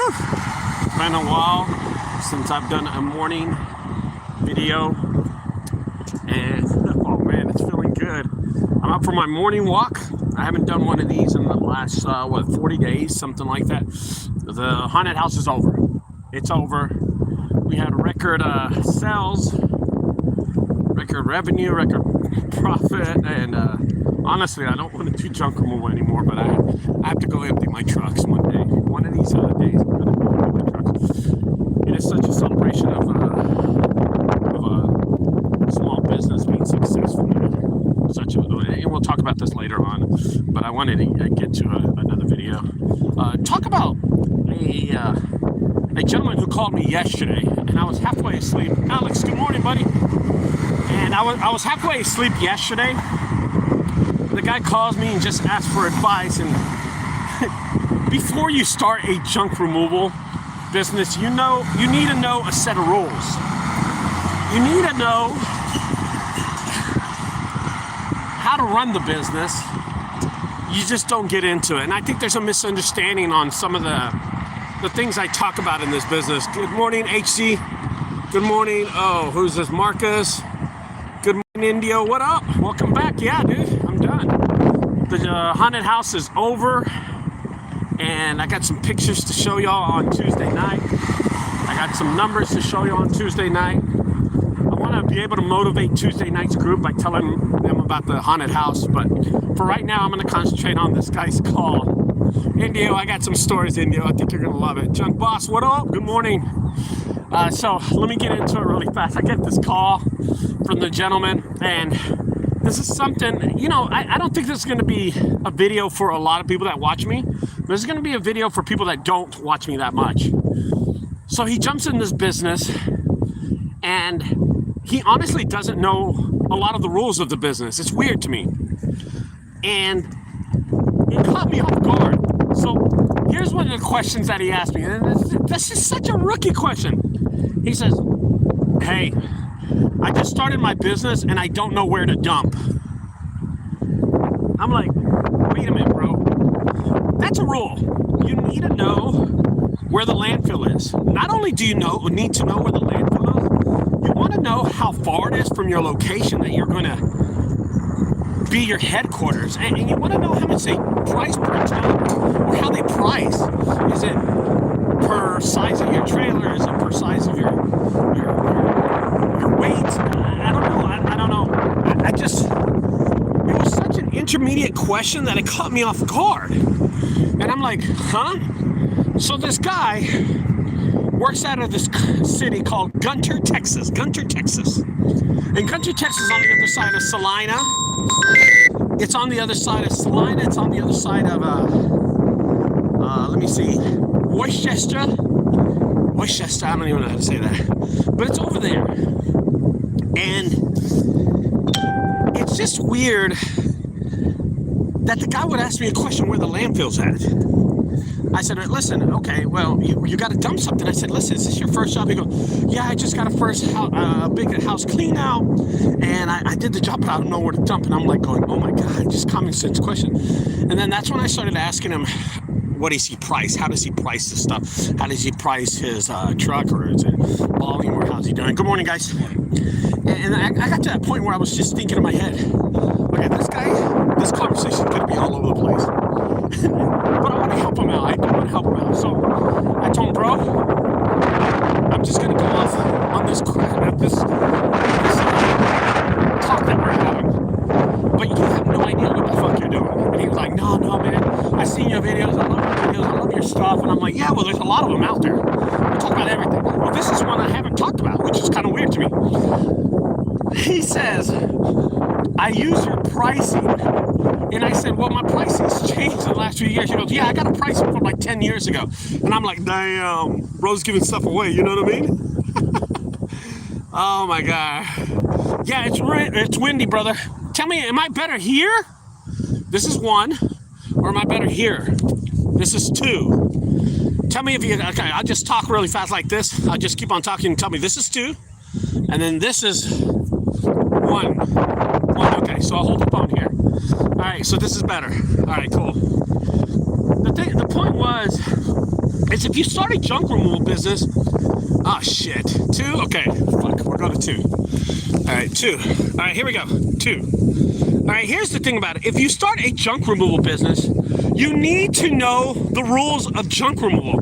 It's been a while since I've done a morning video, and oh man, it's feeling good. I'm out for my morning walk. I haven't done one of these in the last 40 days, something like that. The haunted house is over. It's over. We had record sales, record revenue, record profit, and honestly, I don't want to do junk removal anymore, but I have to go empty my trucks one day. One of these days, I'm going to go empty my trucks. It is such a celebration of a small business being successful. And we'll talk about this later on, but I wanted to get to another video. Talk about a gentleman who called me yesterday, and I was halfway asleep. Alex, good morning, buddy. And I was halfway asleep yesterday. The guy calls me and just asks for advice. And before you start a junk removal business, you need to know a set of rules. You need to know how to run the business. You just don't get into it. And I think there's a misunderstanding on some of the things I talk about in this business. Good morning, HC. Good morning. Oh, who's this? Marcus. Good morning, Indio. What up? Welcome back. Yeah, dude, I'm done. The haunted house is over, and I got some pictures to show y'all on Tuesday night. I got some numbers to show you on Tuesday night. I want to be able to motivate Tuesday night's group by telling them about the haunted house, but for right now, I'm going to concentrate on this guy's call. Indio, I got some stories, Indio. I think you're going to love it. Junk Boss, what up? Good morning. So let me get into it really fast. I get this call from the gentleman, and this is something, I don't think this is going to be a video for a lot of people that watch me. This is going to be a video for people that don't watch me that much. So he jumps in this business, and he honestly doesn't know a lot of the rules of the business. It's weird to me. And it caught me off guard. So here's one of the questions that he asked me. And this is such a rookie question. He says, hey, I just started my business and I don't know where to dump. I'm like, wait a minute, bro. That's a rule. You need to know where the landfill is. Not only do you need to know where the landfill is, you want to know how far it is from your location that you're going to be your headquarters. And you want to know how much they price per ton, or how they price. Is it per size of your trailer? Is it per size of your weight? I don't know. It was such an intermediate question that it caught me off guard. And I'm like, huh? So this guy works out of this city called Gunter, Texas. And Gunter, Texas is on the other side of Salina. It's on the other side of Salina. It's on the other side of, let me see, Worcester, I don't even know how to say that, but it's over there. And it's just weird that the guy would ask me a question where the landfill's at. I said, listen, okay, well, you got to dump something. I said, listen, is this your first job? He goes, yeah, I just got a big house clean out, and I did the job, but I don't know where to dump. And I'm like going, oh my God, just common sense question. And then that's when I started asking him, what does he price? How does he price this stuff? How does he price his truck, or is it volume, or how's he doing? Good morning, guys. And I got to that point where I was just thinking in my head, okay, this conversation's going to be all over the place. But I want to help him out. I do want to help him out. So I told him, bro, I'm just going to go off on this talk that we're having. But you have no idea what the fuck you're doing. And he was like, no, man. I seen your videos. I love your videos. I love your stuff. And I'm like, yeah, well, there's a lot of them out there. We talk about everything. Well, this is one I haven't talked about, which is kind of weird to me. He says, I use your pricing. And I said, well, my pricing's changed in the last few years. He goes, yeah, I got a pricing from like 10 years ago. And I'm like, damn, bro's giving stuff away. You know what I mean? Oh, my God. Yeah, it's windy, brother. Tell me, am I better here? This is 1. Or am I better here? This is 2. Tell me if you, okay, I'll just talk really fast like this. I'll just keep on talking and tell me this is 2. And then this is 1. Okay, so I'll hold the phone here. All right, so this is better. All right, cool. The point was, is if you start a junk removal business, oh shit, 2, okay, fuck, we're going to 2. All right, 2. All right, here we go, 2. All right, here's the thing about it. If you start a junk removal business, you need to know the rules of junk removal.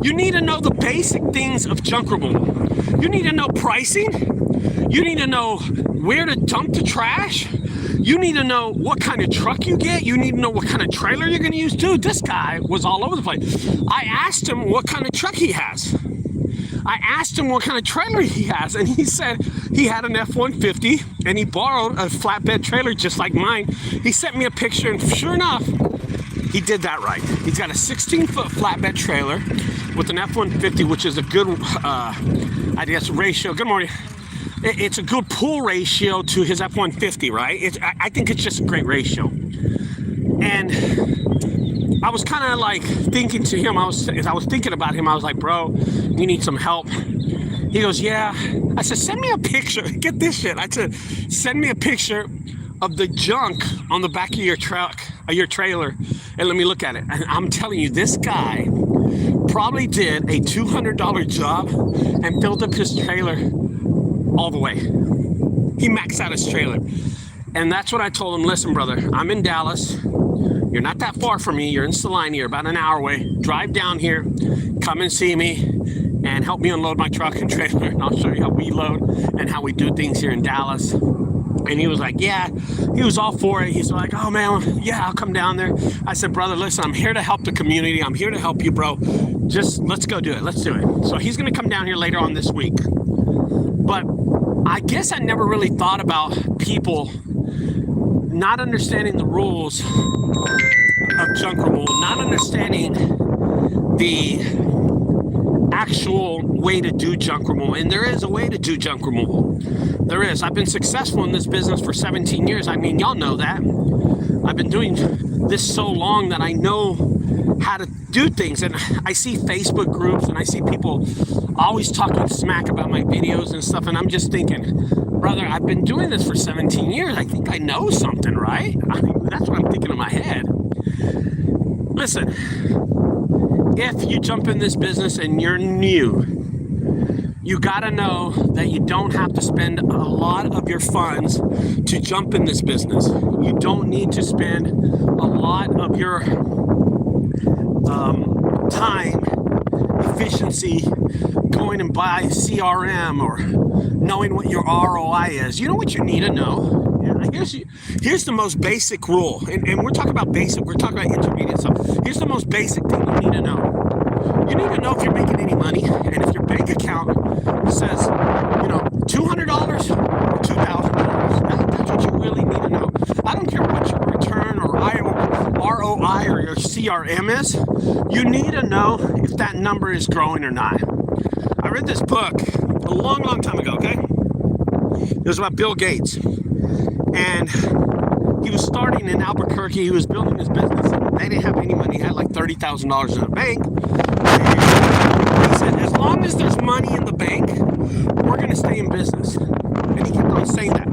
You need to know the basic things of junk removal. You need to know pricing. You need to know where to dump the trash. You need to know what kind of truck you get. You need to know what kind of trailer you're going to use. Dude, this guy was all over the place. I asked him what kind of truck he has. I asked him what kind of trailer he has, and he said he had an F-150, and he borrowed a flatbed trailer just like mine. He sent me a picture, and sure enough, he did that right. He's got a 16-foot flatbed trailer with an F-150, which is a good, I guess, ratio. Good morning. It's a good pull ratio to his F-150, right? I think it's just a great ratio. And I was kind of like thinking to him, as I was thinking about him, I was like, bro, you need some help. He goes, yeah. I said, send me a picture. Get this shit. I said, send me a picture of the junk on the back of your truck, or your trailer, and let me look at it. And I'm telling you, this guy probably did a $200 job and filled up his trailer all the way. He maxed out his trailer. And that's what I told him. Listen, brother, I'm in Dallas. You're not that far from me. You're in Salina. You're about an hour away. Drive down here, come and see me, and help me unload my truck and trailer. And I'll show you how we load and how we do things here in Dallas. And he was like, yeah, he was all for it. He's like, oh man, yeah, I'll come down there. I said, brother, listen, I'm here to help the community. I'm here to help you, bro. Just let's go do it. Let's do it. So he's going to come down here later on this week. But I guess I never really thought about people not understanding the rules of junk removal, not understanding the actual way to do junk removal. And there is a way to do junk removal. There is. I've been successful in this business for 17 years. I mean, y'all know that. I've been doing this so long that I know how to do things. And I see Facebook groups and I see people always talking smack about my videos and stuff. And I'm just thinking, brother, I've been doing this for 17 years. I think I know something, right? I mean, that's what I'm thinking in my head. Listen, if you jump in this business and you're new, you gotta know that you don't have to spend a lot of your funds to jump in this business. You don't need to spend a lot of your time, efficiency, going and buy CRM or knowing what your ROI is. You know what you need to know? Here's the most basic rule, and we're talking about basic, we're talking about intermediate stuff. Here's the most basic thing you need to know. You need to know if you're making any money, and if your bank account says, $200 or $2,000. That's what you really need to know. I don't care what your return or ROI or your CRM is. You need to know if that number is growing or not. I read this book a long, long time ago, okay? It was about Bill Gates. And he was starting in Albuquerque. He was building his business. And they didn't have any money. He had like $30,000 in the bank. And he said, as long as there's money in the bank, we're going to stay in business. And he kept on saying that.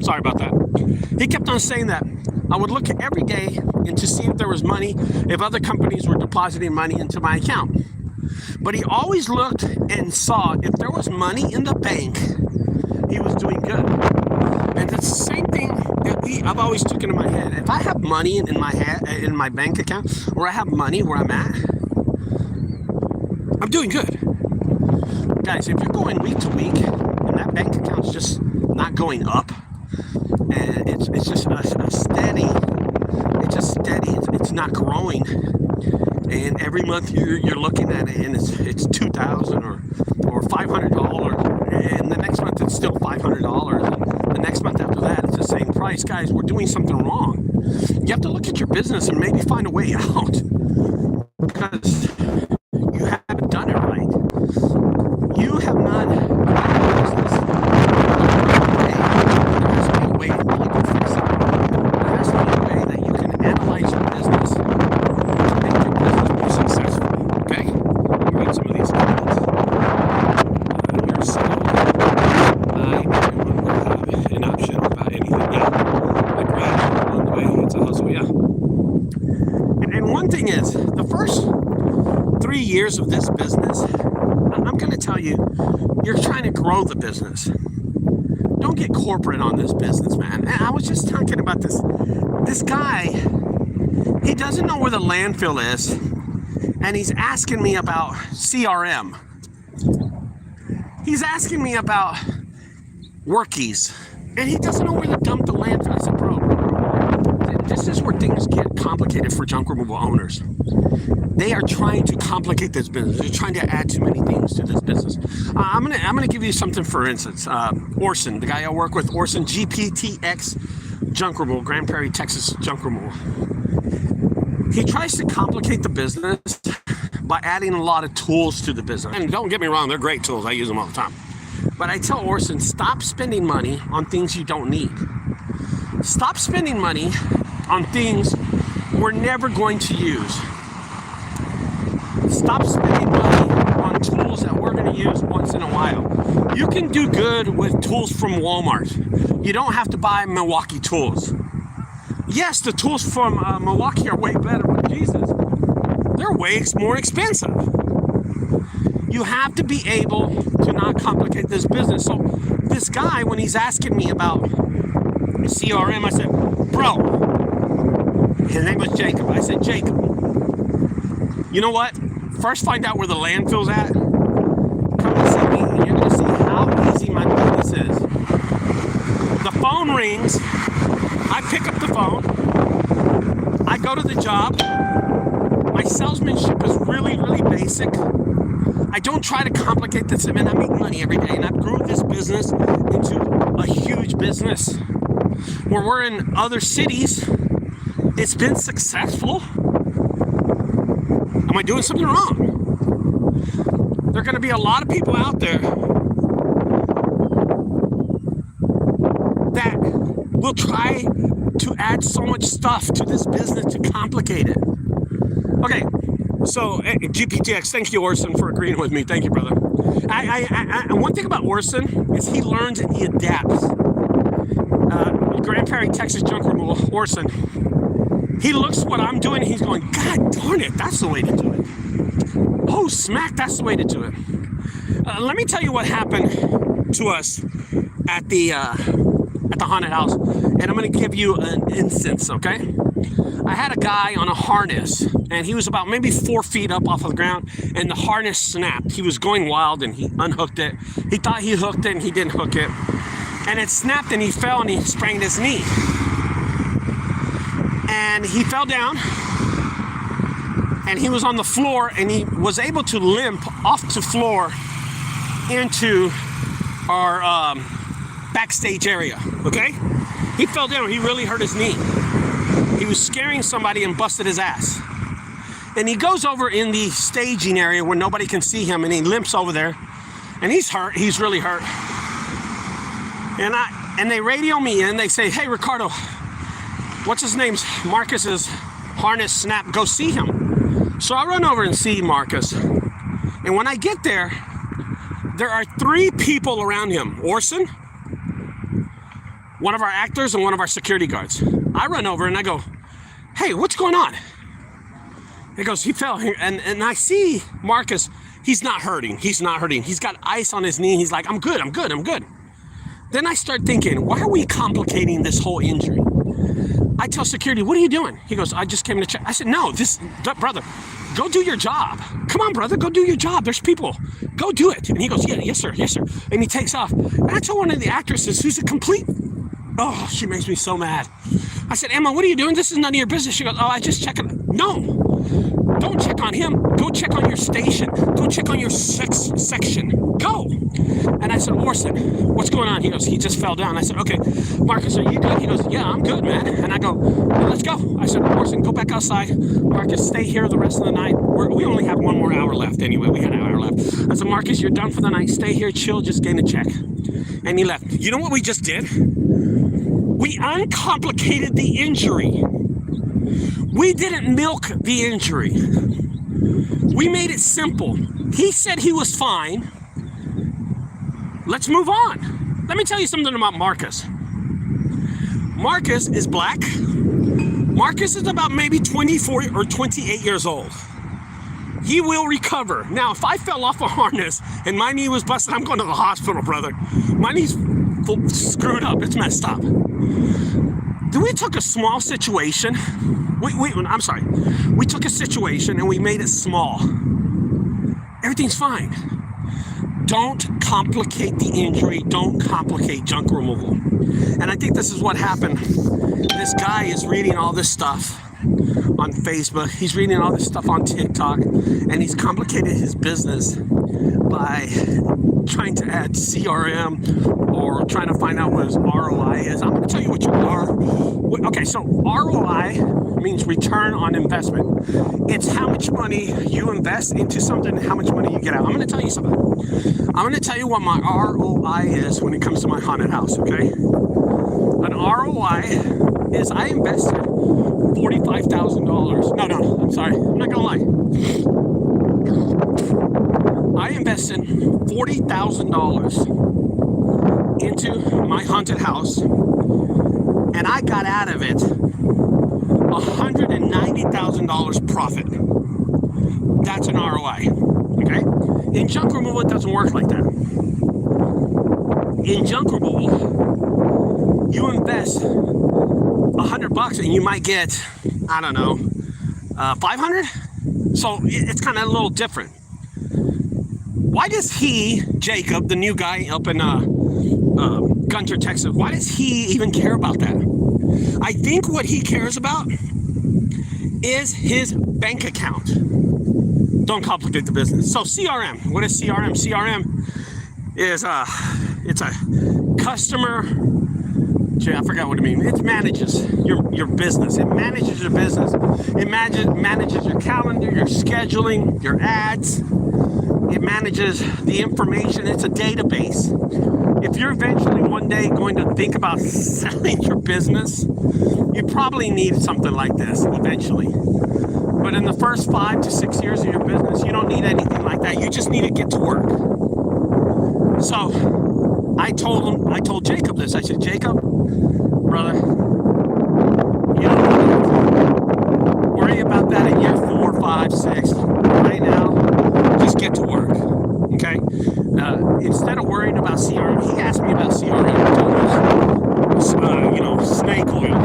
Sorry about that. He kept on saying that. I would look every day and to see if there was money, if other companies were depositing money into my account. But he always looked and saw if there was money in the bank, he was doing good. And it's the same thing that I've always taken in my head. If I have money in my bank account, or I have money where I'm at, I'm doing good. Guys, if you're going week to week and that bank account's just not going up, and it's just a steady, it's not growing, and every month you're looking at it and it's $2,000 or $500, and the next month it's still $500, and the next month after that it's the same price. Guys, we're doing something wrong. You have to look at your business and maybe find a way out, because you haven't done it right. You have not done a business. There has to be a way that you can fix it. There has to be a way that you can analyze your business to make your business more successful. Okay? Let me read some of these comments. You're so everyone will have an option about anything. Yeah. Agreed. On the way, it's a hustle. Yeah. And one thing 3 years of this business, I'm going to tell you, you're trying to grow the business. Don't get corporate on this business, man. And I was just talking about this guy. He doesn't know where the landfill is, and he's asking me about CRM. He's asking me about workies, and he doesn't know where to dump the landfill. I said, bro, this is where things get complicated for junk removal owners. They are trying to complicate this business. They're trying to add too many things to this business. I'm gonna give you something. For instance, Orson, the guy I work with, Orson, GPTX Junk Removal, Grand Prairie, Texas Junk Removal. He tries to complicate the business by adding a lot of tools to the business. And don't get me wrong, they're great tools. I use them all the time. But I tell Orson, stop spending money on things you don't need. Stop spending money on things we're never going to use. Stop spending money on tools that we're going to use once in a while. You can do good with tools from Walmart. You don't have to buy Milwaukee tools. Yes, the tools from Milwaukee are way better, but Jesus, they're way more expensive. You have to be able to not complicate this business. So this guy, when he's asking me about CRM, I said, bro, his name was Jacob. I said, Jacob, you know what? First find out where the landfill's at. Come and see me, and you're going to see how easy my business is. The phone rings. I pick up the phone. I go to the job. My salesmanship is really, really basic. I don't try to complicate this. I mean, I make money every day, and I've grew this business into a huge business. Where we're in other cities, it's been successful. Am I doing something wrong? There are going to be a lot of people out there that will try to add so much stuff to this business to complicate it. Okay, so GPTX, thank you, Orson, for agreeing with me. Thank you, brother. One thing about Orson is he learns and he adapts. Grand Prairie, Texas Junk Removal, Orson. He looks what I'm doing, and he's going, God darn it, that's the way to do it. Oh, smack, that's the way to do it. Let me tell you what happened to us at the haunted house, and I'm going to give you an instance, okay? I had a guy on a harness, and he was about maybe 4 feet up off of the ground, and the harness snapped. He was going wild, and he unhooked it. He thought he hooked it, and he didn't hook it. And it snapped, and he fell, and he sprained his knee. And he fell down, and he was on the floor, and he was able to limp off the floor into our backstage area, okay? He fell down. He really hurt his knee. He was scaring somebody and busted his ass. And he goes over in the staging area where nobody can see him, and he limps over there, and he's hurt. He's really hurt. And they radio me in. They say, hey, Ricardo, what's his name's Marcus's harness snapped. Go see him. So I run over and see Marcus. And when I get there are 3 people around him. Orson, one of our actors, and one of our security guards. I run over and I go, hey, what's going on? He goes, he fell here. And I see Marcus, he's not hurting. He's not hurting. He's got ice on his knee. He's like, I'm good. Then I start thinking, why are we complicating this whole injury? I tell security, what are you doing? He goes, I just came to check. I said, no, brother, go do your job. Come on, brother, go do your job. There's people. Go do it. And he goes, yeah, yes, sir. And he takes off. And I told one of the actresses, who's a complete, oh, she makes me so mad. I said, Emma, what are you doing? This is none of your business. She goes, oh, I just check it. No, don't check on him. Go check on your station. Go check on your section. Go. And I said, Orson, what's going on? He goes, he just fell down. I said, okay, Marcus, are you good? He goes, yeah, I'm good, man. And I go, well, let's go. I said, Orson, go back outside. Marcus, stay here the rest of the night. We only have 1 more hour left anyway. We had an hour left. I said, Marcus, you're done for the night. Stay here, chill, just gain a check. And he left. You know what we just did? We uncomplicated the injury. We didn't milk the injury. We made it simple. He said he was fine. Let's move on. Let me tell you something about Marcus. Marcus is black. Marcus is about maybe 24 or 28 years old. He will recover. Now, if I fell off a harness and my knee was busted, I'm going to the hospital, brother. My knee's screwed up. It's messed up. Then we took a small situation. I'm sorry. We took a situation and we made it small. Everything's fine. Don't complicate the injury. Don't complicate junk removal. And I think this is what happened. This guy is reading all this stuff on Facebook. He's reading all this stuff on TikTok, and he's complicated his business by trying to add CRM or trying to find out what his ROI is. I'm going to tell you what you are. Okay, so ROI means return on investment. It's how much money you invest into something and how much money you get out. I'm going to tell you something. I'm going to tell you what my ROI is when it comes to my haunted house, okay? An ROI is I invested $45,000. No, I'm sorry. I'm not going to lie. I invested $40,000 into my haunted house, and I got out of it $190,000 profit. That's an ROI, okay? In junk removal, it doesn't work like that. In junk removal, you invest $100 and you might get, I don't know, 500. So it's kind of a little different. Why does he, Jacob, the new guy up in Gunter, Texas, why does he even care about that? I think what he cares about is his bank account. Don't complicate the business. So CRM, what is CRM? CRM is it's a customer. I forgot what it means. It manages your business. It manages your business. It manages your calendar, your scheduling, your ads. It manages the information. It's a database. If you're eventually one day going to think about selling your business, you probably need something like this eventually. But in the first 5 to 6 years of your business, you don't need anything like that. You just need to get to work. So I told Jacob this. I said, Jacob, brother, you don't worry about that in year 4, 5, 6. Right now, just get to work. Okay? Instead of worrying about CRM, he asked me about CRM tools, snake oil.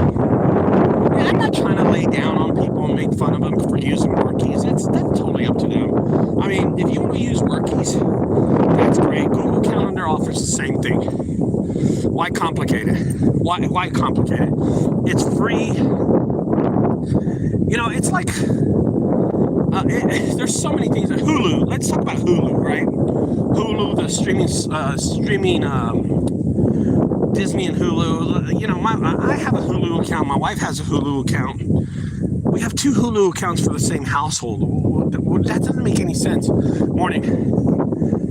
Yeah, I'm not trying to lay down on people and make fun of them for using WordKeys. That's totally up to them. I mean, if you want to use WordKeys, that's great. Google Calendar offers the same thing. Why complicate it? Why complicate it? It's free. It's like there's so many things. Hulu. Let's talk about Hulu, right? Hulu, the streaming Disney and Hulu. I have a Hulu account. My wife has a Hulu account. We have 2 Hulu accounts for the same household. That doesn't make any sense. Morning.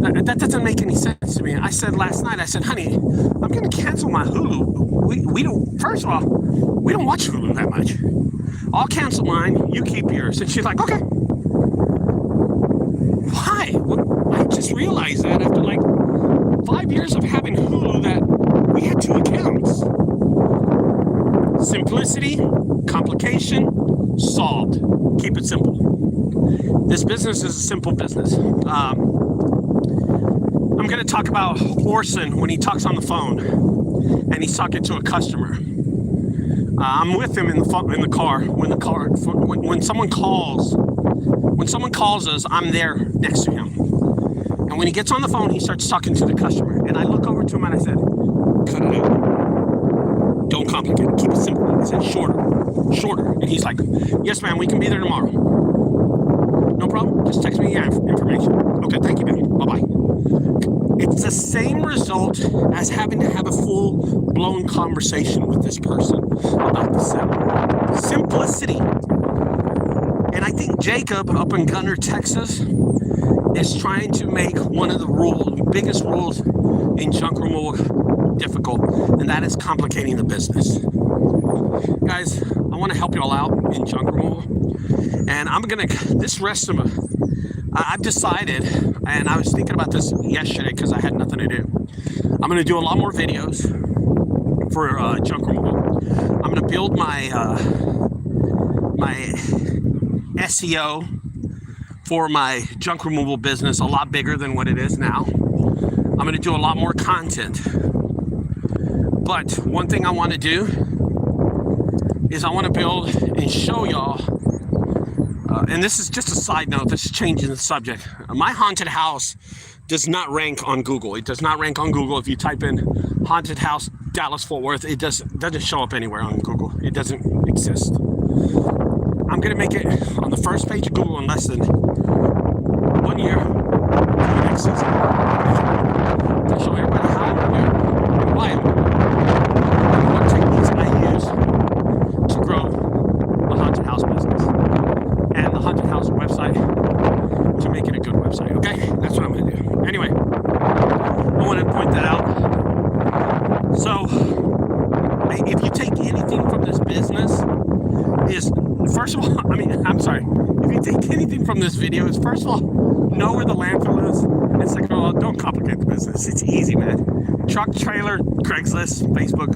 That doesn't make any sense to me. I said last night, honey, I'm going to cancel my Hulu. We don't, first of all, we don't watch Hulu that much. I'll cancel mine, you keep yours. And she's like, okay. Why? I just realized that after like 5 years of having Hulu that we had 2 accounts. Simplicity, complication, solved. Keep it simple. This business is a simple business. I'm going to talk about Orson when he talks on the phone and he's talking to a customer. I'm with him in the car. When someone calls us, I'm there next to him. And when he gets on the phone, he starts talking to the customer. And I look over to him and I said, cut it out. Don't complicate it. Keep it simple. I said, shorter. And he's like, yes, ma'am, we can be there tomorrow. No problem. Just text me your information. Okay, thank you, man. Bye-bye. It's the same result as having to have a full-blown conversation with this person about the sale. Simplicity. And I think Jacob up in Gunter, Texas, is trying to make one of the biggest rules in junk removal difficult, and that is complicating the business. Guys, I want to help you all out in junk removal, and I've decided, and I was thinking about this yesterday because I had nothing to do. I'm going to do a lot more videos for junk removal. I'm going to build my SEO for my junk removal business, a lot bigger than what it is now. I'm going to do a lot more content. But one thing I want to do is I want to build and show y'all, and this is just a side note, this is changing the subject. My haunted house does not rank on Google. It does not rank on Google. If you type in haunted house Dallas Fort Worth, it doesn't show up anywhere on Google. It doesn't exist. I'm gonna make it on the first page of Google in less than 1 year for the next season. To show everybody how I'm gonna do it, why I'm gonna do it, and what techniques I use to grow the haunted house business and the haunted house website to make it a good website. Okay, that's what I'm gonna do. Anyway, I want to point that out. So, if you take anything from this business, is first of all, if you take anything from this video, is first of all, know where the landfill is, and second of all, don't complicate the business. It's easy, man. Truck, trailer, Craigslist, Facebook,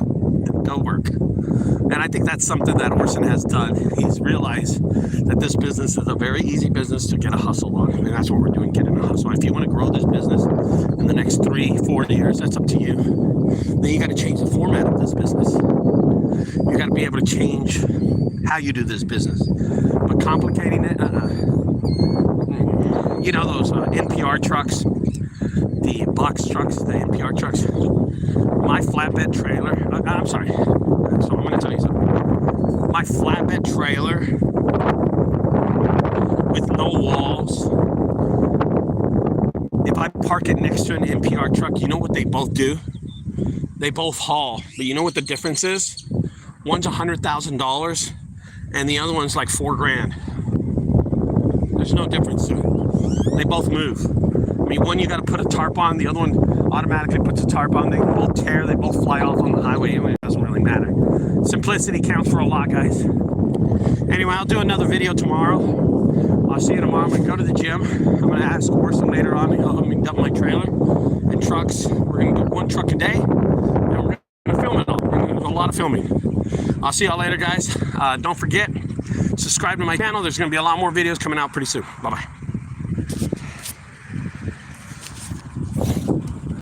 go work. And I think that's something that Orson has done. He's realized that this business is a very easy business to get a hustle on, and that's what we're doing, getting a hustle. If you want to grow this business in the next 3-4 years, that's up to you. Then you got to change the format of this business. You got to be able to change how you do this business. But complicating it, you know those NPR trucks, the box trucks, the NPR trucks. My flatbed trailer, I'm sorry, so I'm going to tell you something. My flatbed trailer with no walls, if I park it next to an NPR truck, you know what they both do? They both haul, but you know what the difference is? One's $100,000 and the other one's like $4,000. There's no difference to it. They both move. I mean, one you got to put a tarp on, the other one automatically puts a tarp on. They both tear, they both fly off on the highway. I mean, it doesn't really matter. Simplicity counts for a lot, guys. Anyway, I'll do another video tomorrow. I'll see you tomorrow. I'm going to go to the gym. I'm going to ask Orson later on to help me dump my trailer and trucks. We're going to do 1 truck a day, and we're going to film it all. We're going to do a lot of filming. I'll see y'all later, guys. Don't forget, subscribe to my channel. There's going to be a lot more videos coming out pretty soon. Bye-bye.